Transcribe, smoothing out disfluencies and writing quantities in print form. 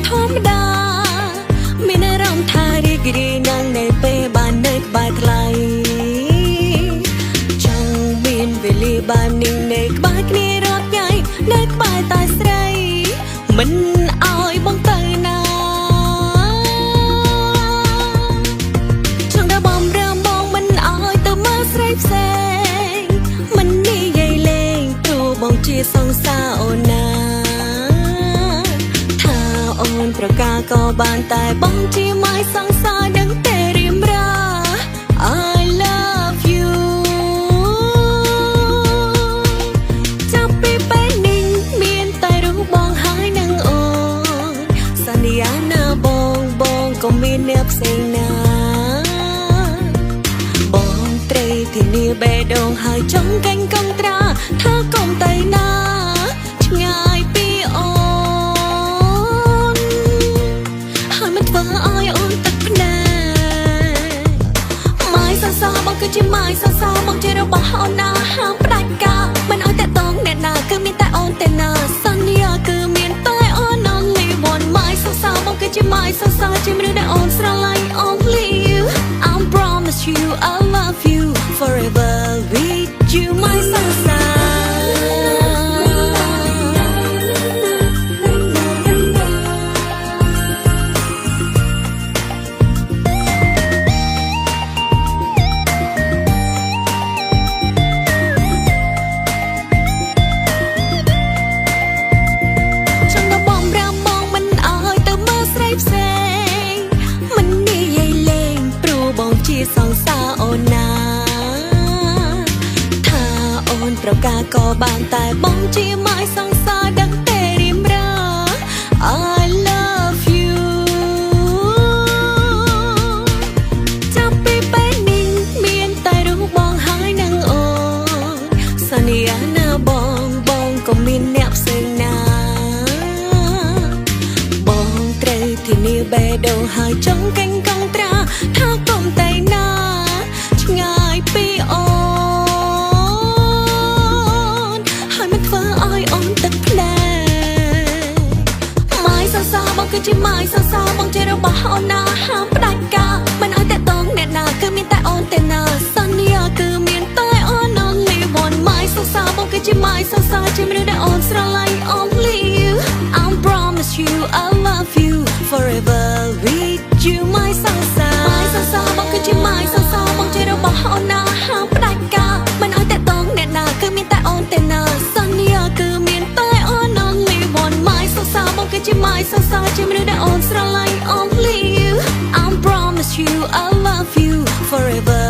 ធម្មតាមានអារម្មណ៍ថារីករាយនឹងនៅពេលបាននៅក្បែរថ្លៃចង់មានវេលាបាននឹងនៅក្បែរគ្នារាល់ថ្ងៃនៅក្បែរតែស្រីមិនឲ្យបងទៅណាចង់ដល់បំរើបងមិនឲ្យទៅមើលស្រីផ្សេងមិននិយាយលេងព្រោះបងជាសង្សារអូនណាថាអូនប្រកាសក៏បានតែបងជាម៉ាយសង្សារដឹងតែរៀមរា I love you ចាប់ពីពេលនេះមានតែរូបបងហើយនឹងអូនសន្យាណាបងក៏មានអ្នកផ្សេងណាបងត្រីធានាបេះដូងហើយចង់កាញ់កងត្រាថាកុំទៅណាឆ្ងាយពីអូនហើយមិនធ្វើឲ្យអូនទឹកភ្នែកម៉ាយសរសើរបងគឺជាម៉ាយសរសើរបងជារបស់អូនណាហាមផ្ដាច់ការមិនឲ្យតែតងអ្នកណាគឺមានតែអូនតែណាសន្យាគឺមានតែអូន only one ម៉ាយសរសើរបងគឺជាម៉ាយសរសើរជាមនុស្សដែលអូនស្រឡាញ់ only you I promise you I love you forever with you ម៉ាយសរសើរសង្សារអូនណាថាអូនប្រកាសក៏បានតែបងជាម៉ាយសង្សារដឹងតែរៀមរា I love you ចាប់ពីពេលនេះមានតែរូបបងហើយនឹងអូនសន្យាណាបងក៏មានអ្នកផ្សេងណាបងត្រូវធានាបេះដូងហើយចង់កាញ់កងត្រាថាកុំតែណាឆ្ងាយពីអូនហើយមិនធ្វើឲ្យអូនទឹកភ្នែកម៉ាយសរសើរបងគឺជាម៉ាយសរសើរបងជារបស់អូនណាហាមផ្ដាច់ការមិនឲ្យតែតងអ្នកណាគឺមានតែអូនតែណាសន្យាគឺមានតែអូន only one ម៉ាយសរសើរបងគឺជាម៉ាយសរសើរជាមនុស្សដែលអូនស្រឡាញ់ only you I promise you I love you forever with you ម៉ាយសរសើរម៉ាយសរសើរបងគឺជាម៉ាយសរសើរបងជារបស់អូនណាហាមផ្ដាច់ការមិនឲ្យតែតងអ្នកណាគឺមានតែអូនតែណាសន្យាគឺមានតែអូន only one ម៉ាយសរសើរបងគឺជាម៉ាយសរសើរជាមនុស្សដែលអូនស្រឡាញ់ only you I promise you I love you forever